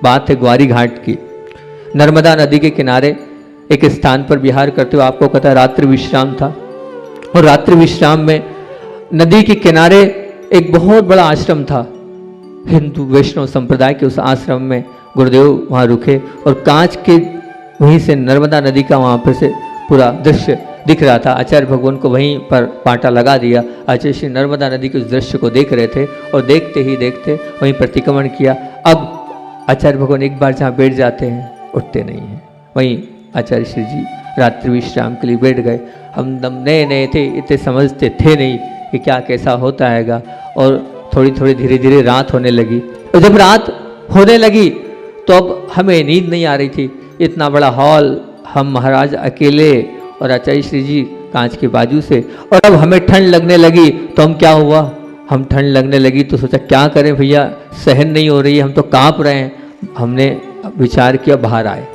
बात है ग्वारी घाट की। नर्मदा नदी के किनारे एक स्थान पर विहार करते हुए आपको पता है रात्रि विश्राम था, और रात्रि विश्राम में नदी के किनारे एक बहुत बड़ा आश्रम था। हिंदू वैष्णव संप्रदाय के उस आश्रम में गुरुदेव वहाँ रुके और कांच के वहीं से नर्मदा नदी का वहाँ पर से पूरा दृश्य दिख रहा था। आचार्य भगवान को वहीं पर पाटा लगा दिया। आचार्य श्री नर्मदा नदी के उस दृश्य को देख रहे थे और देखते ही देखते वहीं प्रतिक्रमण किया। अब आचार्य भगवान एक बार जहाँ बैठ जाते हैं उठते नहीं हैं। वहीं आचार्य श्री जी रात्रि विश्राम के लिए बैठ गए। हम दम नए नए थे, इतने समझते थे नहीं कि क्या कैसा होता हैगा। और थोड़ी थोड़ी धीरे धीरे रात होने लगी, और जब रात होने लगी तो अब हमें नींद नहीं आ रही थी। इतना बड़ा हॉल, हम महाराज अकेले और आचार्य श्री जी कांच के बाजू से, और अब हमें ठंड लगने लगी। तो हम क्या हुआ, हम ठंड लगने लगी तो सोचा क्या करें भैया, सहन नहीं हो रही है, हम तो कांप रहे हैं। हमने विचार किया बाहर आए,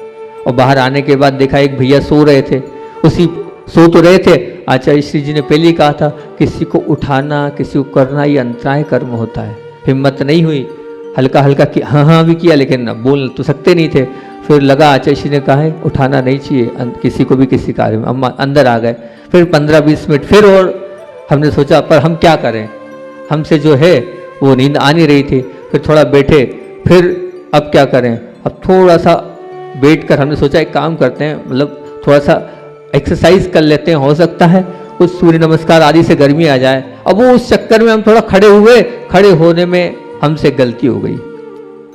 और बाहर आने के बाद देखा एक भैया सो रहे थे। उसी सो तो रहे थे, आचार्य श्री जी ने पहले ही कहा था किसी को उठाना किसी को करना ये अंतराय कर्म होता है। हिम्मत नहीं हुई, हल्का हल्का हाँ हाँ भी किया, लेकिन बोल तो सकते नहीं थे। फिर लगा आचार्य श्री ने कहा है उठाना नहीं चाहिए किसी को भी किसी कार्य में। हम अंदर आ गए। फिर 15-20 मिनट फिर, और हमने सोचा पर हम क्या करें, हमसे जो है वो नींद आ नहीं रही थी। फिर थोड़ा बैठे, फिर अब क्या करें, अब थोड़ा सा बैठ कर हमने सोचा एक काम करते हैं, मतलब थोड़ा सा एक्सरसाइज कर लेते हैं, हो सकता है कुछ सूर्य नमस्कार आदि से गर्मी आ जाए। अब वो उस चक्कर में हम थोड़ा खड़े हुए, खड़े होने में हमसे गलती हो गई।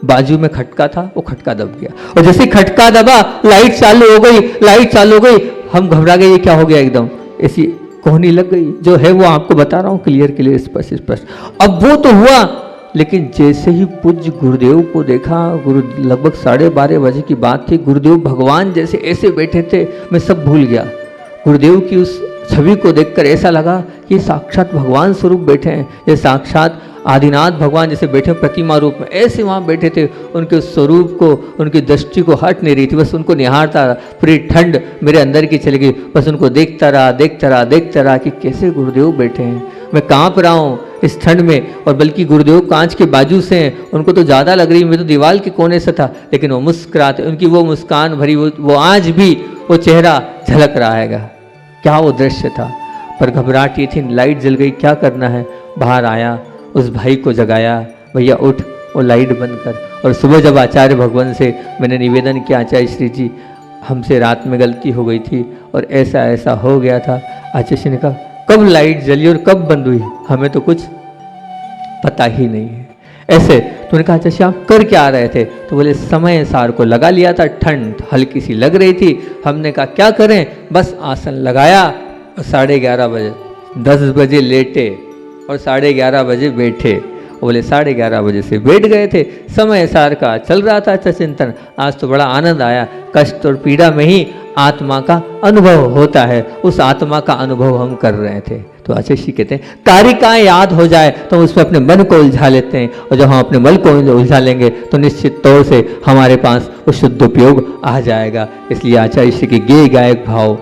बाजू में खटका था, वो खटका दब गया, और जैसे खटका दबा लाइट चालू हो गई, लाइट चालू हो गई। हम घबरा गए, ये क्या हो गया, एकदम ऐसी कोहनी लग गई। जो है वो आपको बता रहा हूँ क्लियर स्पष्ट स्पष्ट। अब वो तो हुआ, लेकिन जैसे ही पूज्य गुरुदेव को देखा, गुरु लगभग 12:30 बजे की बात थी, गुरुदेव भगवान जैसे ऐसे बैठे थे, मैं सब भूल गया। गुरुदेव की उस छवि को देखकर ऐसा लगा कि साक्षात भगवान स्वरूप बैठे हैं, ये साक्षात आदिनाथ भगवान जैसे बैठे प्रतिमा रूप में ऐसे वहाँ बैठे थे। उनके स्वरूप को, उनकी दृष्टि को हट नहीं रही थी, बस उनको निहारता रहा। पूरी ठंड मेरे अंदर की चली गई, बस उनको देखता रहा कि कैसे गुरुदेव बैठे हैं। मैं कांप रहा हूँ इस ठंड में, और बल्कि गुरुदेव कांच के बाजू से हैं, उनको तो ज़्यादा लग रही, मैं तो दीवार के कोने से था, लेकिन वो मुस्कुराते, उनकी वो मुस्कान भरी वो आज भी वो चेहरा झलक रहा हैगा। क्या वो दृश्य था। पर घबराहट ये थी, लाइट जल गई, क्या करना है। बाहर आया, उस भाई को जगाया, भैया उठ, वो लाइट बंद कर। और सुबह जब आचार्य भगवान से मैंने निवेदन किया, आचार्य श्री जी हमसे रात में गलती हो गई थी और ऐसा ऐसा हो गया था। आचार्य श्री ने कहा कब लाइट जली और कब बंद हुई, हमें तो कुछ पता ही नहीं है। ऐसे तो उन्होंने कहा अच्छा आप कर क्या रहे थे, तो बोले समय सार को लगा लिया था, ठंड हल्की सी लग रही थी। हमने कहा क्या करें, बस आसन लगाया और 11:30 बजे 10 बजे लेटे और 11:30 बजे बैठे। बोले 11:30 बजे से बैठ गए थे, समय सार का चल रहा था अच्छा चिंतन। आज तो बड़ा आनंद आया। कष्ट और पीड़ा में ही आत्मा का अनुभव होता है, उस आत्मा का अनुभव हम कर रहे थे। तो आचार्य श्री कहते हैं कारिकाएं याद हो जाए तो उसमें अपने मन को उलझा लेते हैं, और जब हम अपने मन को उलझा लेंगे तो निश्चित तौर से हमारे पास वो शुद्ध उपयोग आ जाएगा। इसलिए आचार्य श्री के गेय गायक भाव,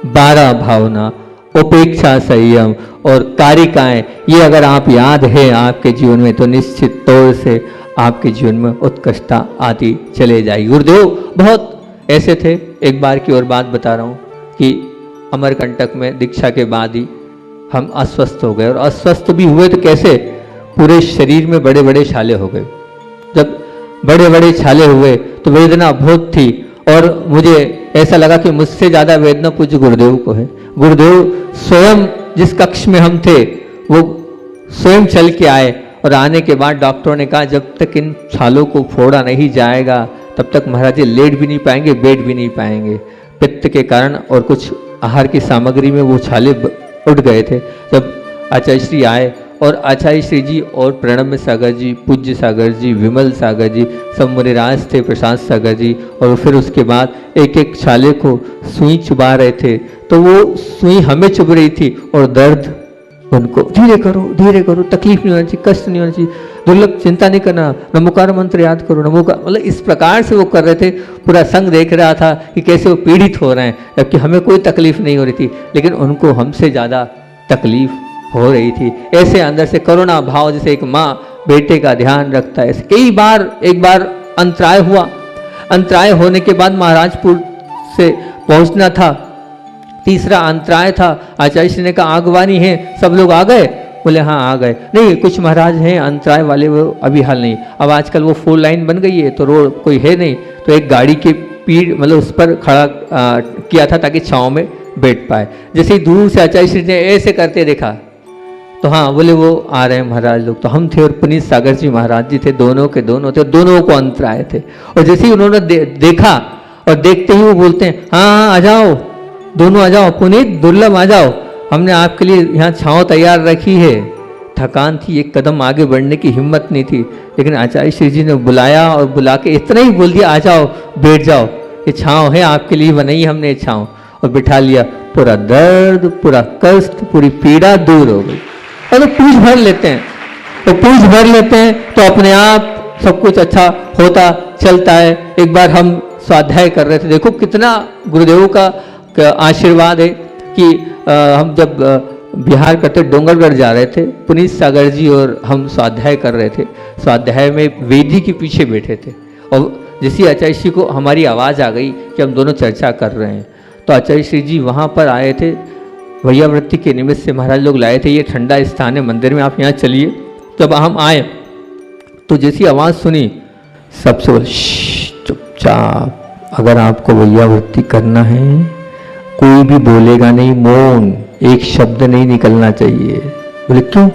12 भावना, उपेक्षा, संयम और कारिकाएं, ये अगर आप याद है आपके जीवन में तो निश्चित तौर से आपके जीवन में उत्कृष्टता आती चले जाएगी। गुरुदेव बहुत ऐसे थे। एक बार की और बात बता रहा हूँ कि अमरकंटक में दीक्षा के बाद ही हम अस्वस्थ हो गए, और अस्वस्थ भी हुए तो कैसे, पूरे शरीर में बड़े बड़े छाले हो गए। जब बड़े बड़े छाले हुए तो वेदना बहुत थी, और मुझे ऐसा लगा कि मुझसे ज़्यादा वेदना पूज्य गुरुदेव को है। गुरुदेव स्वयं जिस कक्ष में हम थे वो स्वयं चल के आए, और आने के बाद डॉक्टरों ने कहा जब तक इन छालों को फोड़ा नहीं जाएगा तब तक महाराज जी लेट भी नहीं पाएंगे, बैठ भी नहीं पाएंगे। पित्त के कारण और कुछ आहार की सामग्री में वो छाले उठ गए थे। जब आचार्य श्री आए, और आचार्य श्री जी और प्रणब सागर जी, पूज्य सागर जी, विमल सागर जी, सब मुनिराज थे, प्रशांत सागर जी, और फिर उसके बाद एक एक छाले को सुई चुबा रहे थे। तो वो सुई हमें चुभ रही थी, और दर्द उनको, धीरे करो, तकलीफ नहीं होना चाहिए, कष्ट नहीं होना चाहिए, दुर्लभ चिंता नहीं करना, नमोकार मंत्र याद करो, नमोकार, मतलब इस प्रकार से वो कर रहे थे। पूरा संघ देख रहा था कि कैसे वो पीड़ित हो रहे हैं, जबकि हमें कोई तकलीफ नहीं हो रही थी, लेकिन उनको हमसे ज़्यादा तकलीफ हो रही थी। ऐसे अंदर से करुणा भाव, जैसे एक माँ बेटे का ध्यान रखता है। कई बार, एक बार अंतराय हुआ। अंतराय होने के बाद महाराजपुर से पहुंचना था। तीसरा अंतराय था, आचार्य श्री ने कहा आगवानी है, सब लोग आ गए? बोले हाँ आ गए। नहीं कुछ महाराज हैं अंतराय वाले, वो अभी हाल नहीं। अब आजकल वो 4 लाइन बन गई है तो रोड कोई है नहीं, तो एक गाड़ी के पीठ मतलब उस पर खड़ा किया था ताकि छाँव में बैठ पाए। जैसे ही दूर से आचार्य श्री ने ऐसे करते देखा तो हाँ बोले वो आ रहे हैं महाराज लोग। तो हम थे और पुनीत सागर जी महाराज जी थे, दोनों के दोनों थे, दोनों को अंतराय थे। और जैसे ही उन्होंने देखा और देखते ही वो बोलते हैं हाँ आ जाओ, दोनों आ जाओ, पुनीत दुर्लभ आ जाओ, हमने आपके लिए यहाँ छाँव तैयार रखी है। थकान थी, एक कदम आगे बढ़ने की हिम्मत नहीं थी, लेकिन आचार्य श्री जी ने बुलाया और बुला के इतना ही बोल दिया आ जाओ बैठ जाओ, ये छाँव है आपके लिए बनाई हमने छाँव, और बिठा लिया। पूरा दर्द, पूरा कष्ट, पूरी पीड़ा दूर हो गई। और तो पूछ भर लेते हैं, तो पूछ भर लेते हैं तो अपने आप सब कुछ अच्छा होता चलता है। एक बार हम स्वाध्याय कर रहे थे, देखो कितना गुरुदेव का आशीर्वाद है कि हम जब बिहार करते डोंगरगढ़ जा रहे थे, पुनीत सागर जी और हम स्वाध्याय कर रहे थे। स्वाध्याय में वेदी के पीछे बैठे थे और जैसे आचार्य श्री को हमारी आवाज़ आ गई कि हम दोनों चर्चा कर रहे हैं, तो आचार्य श्री जी वहाँ पर आए थे। वैयावृत्ति के निमित्त से महाराज लोग लाए थे, ये ठंडा स्थान है मंदिर में, आप यहाँ चलिए। जब हम आए तो जैसी आवाज़ सुनी सबसे बोले चुपचाप, अगर आपको वैयावृत्ति करना है कोई भी बोलेगा नहीं, मौन, एक शब्द नहीं निकलना चाहिए। बोले क्यों?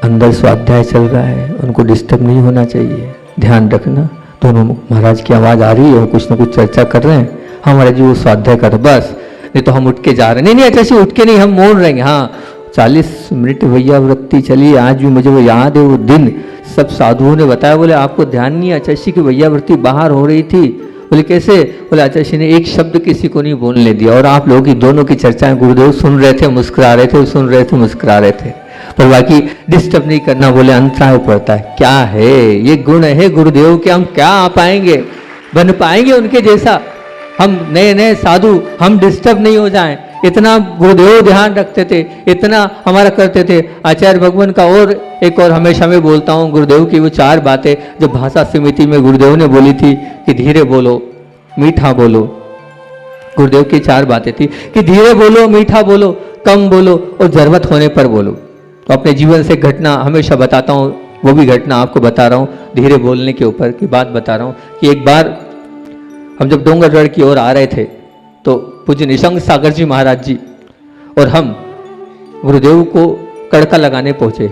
अंदर स्वाध्याय चल रहा है, उनको डिस्टर्ब नहीं होना चाहिए, ध्यान रखना। दोनों महाराज की आवाज़ आ रही है और कुछ ना कुछ चर्चा कर रहे हैं, हमारा जी वो स्वाध्याय कर, बस नहीं तो हम उठ के जा रहे हैं। नहीं अच्छा उठ के नहीं, हम मौन रहेंगे। हाँ 40 मिनट वैयावृत्ति चली, आज भी मुझे वो याद है वो दिन। सब साधुओं ने बताया, बोले आपको ध्यान नहीं है आचार्य श्री की वैयावृत्ति बाहर हो रही थी? बोले कैसे? बोले आचार्य श्री ने एक शब्द किसी को नहीं बोलने दिया और आप लोगों की दोनों की चर्चाएं गुरुदेव सुन रहे थे, मुस्कुरा रहे थे, सुन रहे थे, मुस्कुरा रहे थे, पर बाकी डिस्टर्ब नहीं करना। बोले अंतराय पड़ता है। क्या है ये गुण है गुरुदेव के, हम क्या आ पाएंगे, बन पाएंगे उनके जैसा? हम नए नए साधु, हम डिस्टर्ब नहीं हो जाएं, इतना गुरुदेव ध्यान रखते थे, इतना हमारा करते थे। आचार्य भगवान का और एक और हमेशा मैं बोलता हूँ, गुरुदेव की वो 4 बातें जो भाषा समिति में गुरुदेव ने बोली थी कि धीरे बोलो, मीठा बोलो। गुरुदेव की 4 बातें थी कि धीरे बोलो, मीठा बोलो, कम बोलो और जरूरत होने पर बोलो। तो अपने जीवन से घटना हमेशा बताता हूँ, वो भी घटना आपको बता रहा हूँ, धीरे बोलने के ऊपर की बात बता रहा हूँ कि एक बार हम जब डोंगरगढ़ की ओर आ रहे थे तो पूज्य निशंक सागर जी महाराज जी और हम गुरुदेव को कड़का लगाने पहुँचे।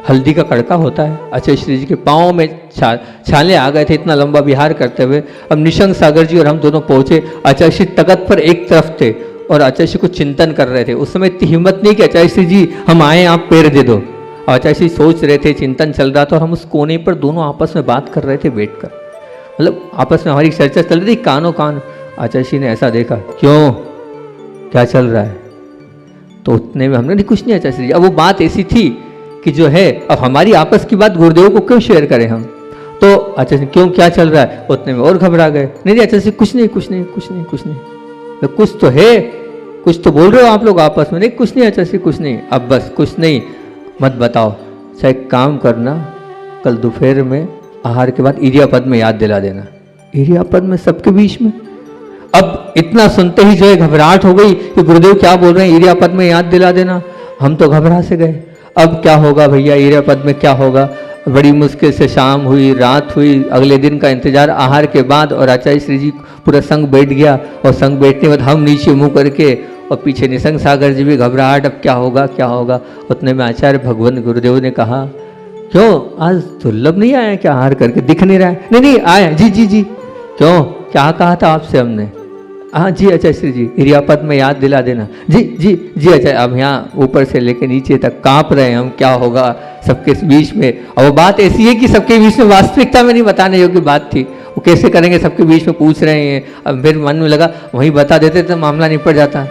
हल्दी का कड़का होता है, आचार्य श्री जी के पाँव में छाले आ गए थे इतना लंबा विहार करते हुए। अब निशंक सागर जी और हम दोनों पहुँचे, आचार्य श्री तख्त पर एक तरफ थे और आचार्य श्री को चिंतन कर रहे थे। उस समय इतनी हिम्मत नहीं कि आचार्य श्री जी हम आए आप पैर दे दो। आचार्य श्री सोच रहे थे, चिंतन चल रहा था और हम उस कोने पर दोनों आपस में बात कर रहे थे बैठकर, मतलब आपस में हमारी चर्चा चल रही थी कानों कान। आचार्य श्री ने ऐसा देखा, क्यों क्या चल रहा है? तो उतने में हमने नहीं, कुछ नहीं आचार्य श्री जी। अब वो बात ऐसी थी कि जो है अब हमारी आपस की बात गुरुदेव को क्यों शेयर करें हम? तो आचार्य श्री क्यों क्या चल रहा है? उतने में और घबरा गए। नहीं आचार्य श्री कुछ नहीं कुछ नहीं कुछ नहीं कुछ नहीं, तो कुछ तो है, कुछ तो बोल रहे हो आप लोग आपस में। नहीं कुछ नहीं आचार्य श्री कुछ नहीं, अब बस कुछ नहीं मत बताओ। चाहे काम करना, कल दोपहर में आहार के बाद इरियापद में याद दिला देना। इरियापद में सबके बीच में। अब इतना सुनते ही जो है घबराहट हो गई कि गुरुदेव क्या बोल रहे हैं, इरियापद में याद दिला देना। हम तो घबरा से गए, अब क्या होगा भैया, इरियापद में क्या होगा? बड़ी मुश्किल से शाम हुई, रात हुई, अगले दिन का इंतजार आहार के बाद, और आचार्य श्री जी पूरा संग बैठ गया और संग बैठने के बाद हम नीचे मुंह करके और पीछे निशंक सागर जी भी घबराहट, अब क्या होगा क्या होगा। उतने में आचार्य भगवान गुरुदेव ने कहा, क्यों आज दुर्लभ नहीं आया क्या आहार करके? दिख नहीं रहा है? नहीं नहीं आया जी जी जी। क्यों क्या कहा था आपसे हमने? हाँ जी आचार्य श्री जी, इरियापद में याद दिला देना। जी जी जी आचार्य। अब यहाँ ऊपर से लेकर नीचे तक कांप रहे हैं हम, क्या होगा सबके बीच में। और वो बात ऐसी है कि सबके बीच में वास्तविकता में नहीं बताने योग्य बात थी, वो कैसे करेंगे, सबके बीच में पूछ रहे हैं। अब फिर मन में लगा वहीं बता देते तो मामला निपट जाता,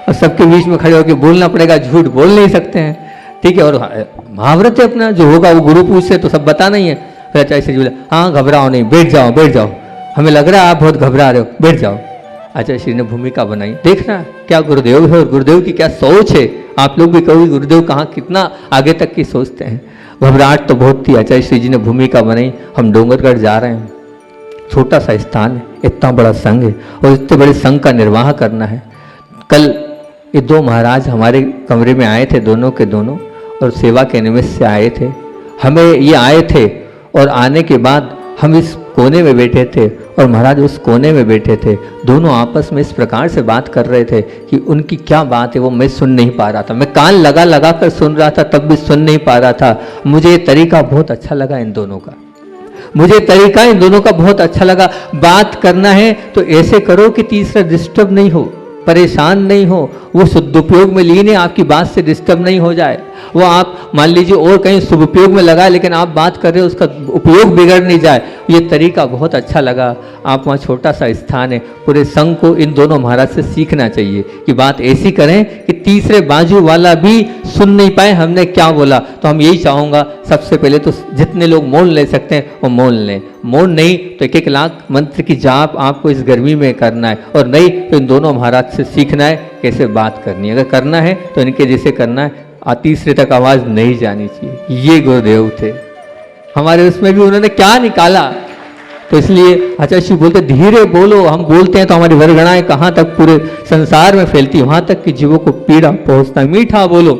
और सबके बीच में खड़े होकर बोलना पड़ेगा, झूठ बोल नहीं सकते हैं, ठीक है। और महाव्रत है अपना, जो होगा वो गुरु पूछते तो सब बताना ही है। फिर आचार्य श्री जी बोले, हाँ घबराओ नहीं, बैठ जाओ बैठ जाओ, हमें लग रहा है आप बहुत घबरा रहे हो, बैठ जाओ। आचार्य श्री ने भूमिका बनाई। देखना क्या गुरुदेव है और गुरुदेव की क्या सोच है। आप लोग भी कहोगे गुरुदेव कहाँ कितना आगे तक की सोचते हैं। घबराहट तो बहुत थी। आचार्य श्री जी ने भूमिका बनाई। हम डोंगरगढ़ जा रहे हैं, छोटा सा स्थान है, इतना बड़ा संघ है और इतने बड़े संघ का निर्वाह करना है। कल ये दो महाराज हमारे कमरे में आए थे, दोनों के दोनों, और सेवा के निमित्त से आए थे। हमें ये आए थे और आने के बाद हम इस कोने में बैठे थे और महाराज उस कोने में बैठे थे। दोनों आपस में इस प्रकार से बात कर रहे थे कि उनकी क्या बात है वो मैं सुन नहीं पा रहा था। मैं कान लगा लगा कर सुन रहा था, तब भी सुन नहीं पा रहा था। मुझे ये तरीका बहुत अच्छा लगा इन दोनों का, मुझे तरीका इन दोनों का बहुत अच्छा लगा। बात करना है तो ऐसे करो कि तीसरा डिस्टर्ब नहीं हो, परेशान नहीं हो, वो सदुपयोग में लीन है, आपकी बात से डिस्टर्ब नहीं हो जाए। वो आप मान लीजिए और कहीं सदुपयोग में लगा, लेकिन आप बात कर रहे हो उसका उपयोग बिगड़ नहीं जाए। ये तरीका बहुत अच्छा लगा। आप वहाँ छोटा सा स्थान है, पूरे संघ को इन दोनों महाराज से सीखना चाहिए कि बात ऐसी करें कि तीसरे बाजू वाला भी सुन नहीं पाए हमने क्या बोला। तो हम यही चाहूँगा, सबसे पहले तो जितने लोग मौन ले सकते हैं वो मौन लें। मौन नहीं तो 1-1 लाख मंत्र की जाप आपको इस गर्मी में करना है, और नहीं तो इन दोनों महाराज से सीखना है कैसे बात करनी है। अगर करना है तो इनके जैसे करना है, तीसरे तक आवाज़ नहीं जानी चाहिए। ये गुरुदेव थे हमारे। उसमें भी उन्होंने क्या निकाला, तो इसलिए आचार्य श्री बोलते धीरे बोलो। हम बोलते हैं तो हमारी वरगणाएं कहाँ तक पूरे संसार में फैलती, वहाँ तक कि जीवों को पीड़ा पहुँचता है। मीठा बोलो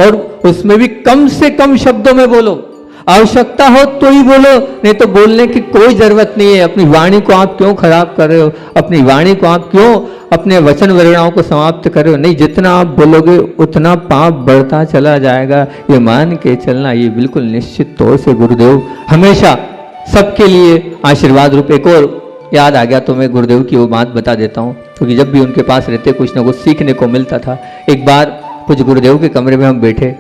और उसमें भी कम से कम शब्दों में बोलो। आवश्यकता हो तो ही बोलो, नहीं तो बोलने की कोई जरूरत नहीं है। अपनी वाणी को आप क्यों खराब कर रहे हो, अपनी वाणी को आप क्यों अपने वचन वरणाओं को समाप्त कर रहे हो। नहीं, जितना आप बोलोगे उतना पाप बढ़ता चला जाएगा, ये मान के चलना। ये बिल्कुल निश्चित तौर से गुरुदेव हमेशा सबके लिए आशीर्वाद रूप। एक और याद आ गया तो मैं गुरुदेव की वो बात बता देता हूँ, क्योंकि जब भी उनके पास रहते कुछ ना कुछ सीखने को मिलता था। एक बार कुछ गुरुदेव के कमरे में हम बैठे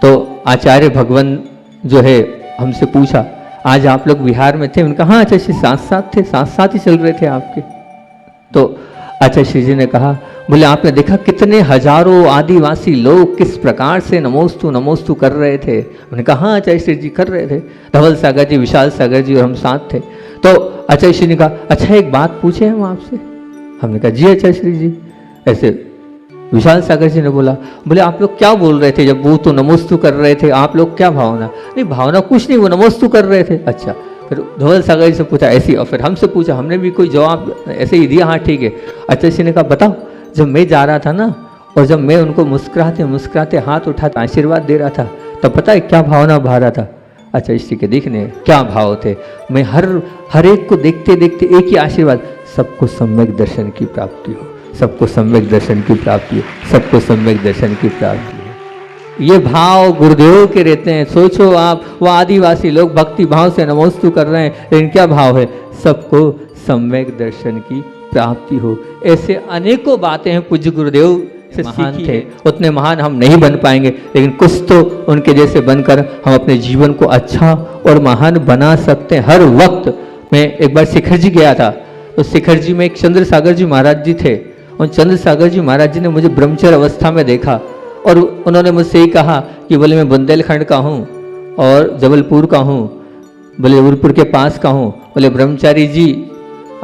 तो आचार्य भगवान जो है हमसे पूछा, आज आप लोग बिहार में थे? उनका हाँ आचार्य श्री साथ साथ थे, साथ साथ ही चल रहे थे आपके। तो आचार्य श्री जी ने कहा, बोले आपने देखा कितने हजारों आदिवासी लोग किस प्रकार से नमोस्तु कर रहे थे? उन्होंने कहा हाँ आचार्य श्री जी कर रहे थे, धवल सागर जी, विशाल सागर जी और हम साथ थे। तो आचार्य श्री ने कहा, अच्छा एक बात पूछे हम आपसे? हमने कहा जी आचार्य श्री जी। ऐसे विशाल सागर जी ने बोला, बोले आप लोग क्या बोल रहे थे जब वो तो नमोस्तु कर रहे थे? आप लोग क्या भावना? नहीं भावना कुछ नहीं, वो नमोस्तु कर रहे थे। अच्छा, फिर धवल सागर जी से पूछा ऐसी, और फिर हमसे पूछा, हमने भी कोई जवाब ऐसे ही दिया, हाँ ठीक है। आचार्य श्री ने कहा बताओ, जब मैं जा रहा था ना और जब मैं उनको मुस्कुराते मुस्कुराते हाथ उठाते आशीर्वाद दे रहा था, तब पता है क्या भावना बहा रहा था? आचार्य श्री के देखने क्या भाव थे। मैं हर एक को देखते देखते एक ही आशीर्वाद, सबको सम्यक दर्शन की प्राप्ति हो, सबको सम्यक दर्शन की प्राप्ति हो, सबको सम्यक दर्शन की प्राप्ति हो। ये भाव गुरुदेव के रहते हैं। सोचो आप, वो आदिवासी लोग भक्ति भाव से नमोस्तु कर रहे हैं, लेकिन क्या भाव है? सबको सम्यक दर्शन की प्राप्ति हो। ऐसे अनेकों बातें हैं पूज्य गुरुदेव से महान थे। उतने महान हम नहीं बन पाएंगे, लेकिन कुछ तो उनके जैसे बनकर हम अपने जीवन को अच्छा और महान बना सकते हैं हर वक्त। मैं एक बार शिखर जी गया था, तो शिखर जी में एक चंद्र सागर जी महाराज जी थे। उन चंद्र सागर जी महाराज जी ने मुझे ब्रह्मचर्य अवस्था में देखा और उन्होंने मुझसे ही कहा कि बोले मैं बुंदेलखंड का हूँ और जबलपुर का हूँ, बोले जबलपुर के पास का हूँ। बोले ब्रह्मचारी जी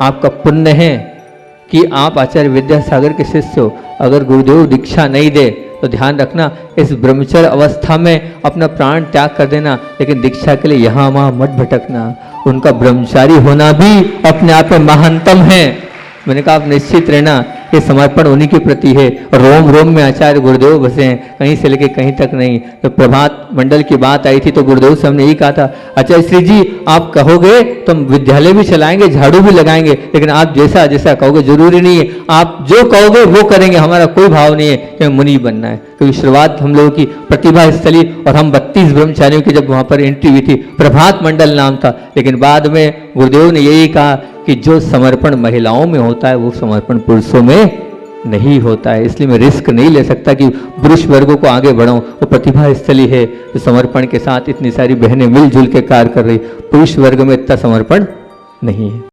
आपका पुण्य है कि आप आचार्य विद्यासागर के शिष्य हो। अगर गुरुदेव दीक्षा नहीं दे तो ध्यान रखना, इस ब्रह्मचर्य अवस्था में अपना प्राण त्याग कर देना, लेकिन दीक्षा के लिए यहाँ वहाँ मत भटकना। उनका ब्रह्मचारी होना भी अपने आप में महानतम है। मैंने कहा आप निश्चित रहना, ये समर्पण उन्हीं के प्रति है। और रोम रोम में आचार्य गुरुदेव बसे हैं, कहीं से लेके कहीं तक नहीं। तो प्रभात मंडल की बात आई थी तो गुरुदेव से हमने यही कहा था, आचार्य श्री जी आप कहोगे तो हम विद्यालय भी चलाएंगे, झाड़ू भी लगाएंगे, लेकिन आप जैसा जैसा कहोगे, जरूरी नहीं है आप जो कहोगे वो करेंगे। हमारा कोई भाव नहीं है कि मुनि बनना है, क्योंकि शुरुआत हम लोगों की प्रतिभा स्थली और हम 32 ब्रह्मचारियों की जब वहाँ पर एंट्री हुई थी, प्रभात मंडल नाम था। लेकिन बाद में गुरुदेव ने यही कहा कि जो समर्पण महिलाओं में होता है वो समर्पण पुरुषों में नहीं होता है। इसलिए मैं रिस्क नहीं ले सकता कि पुरुष वर्गों को आगे बढ़ाऊं। वो प्रतिभा स्थली है तो समर्पण के साथ इतनी सारी बहनें मिलजुल के कार्य कर रही, पुरुष वर्ग में इतना समर्पण नहीं है।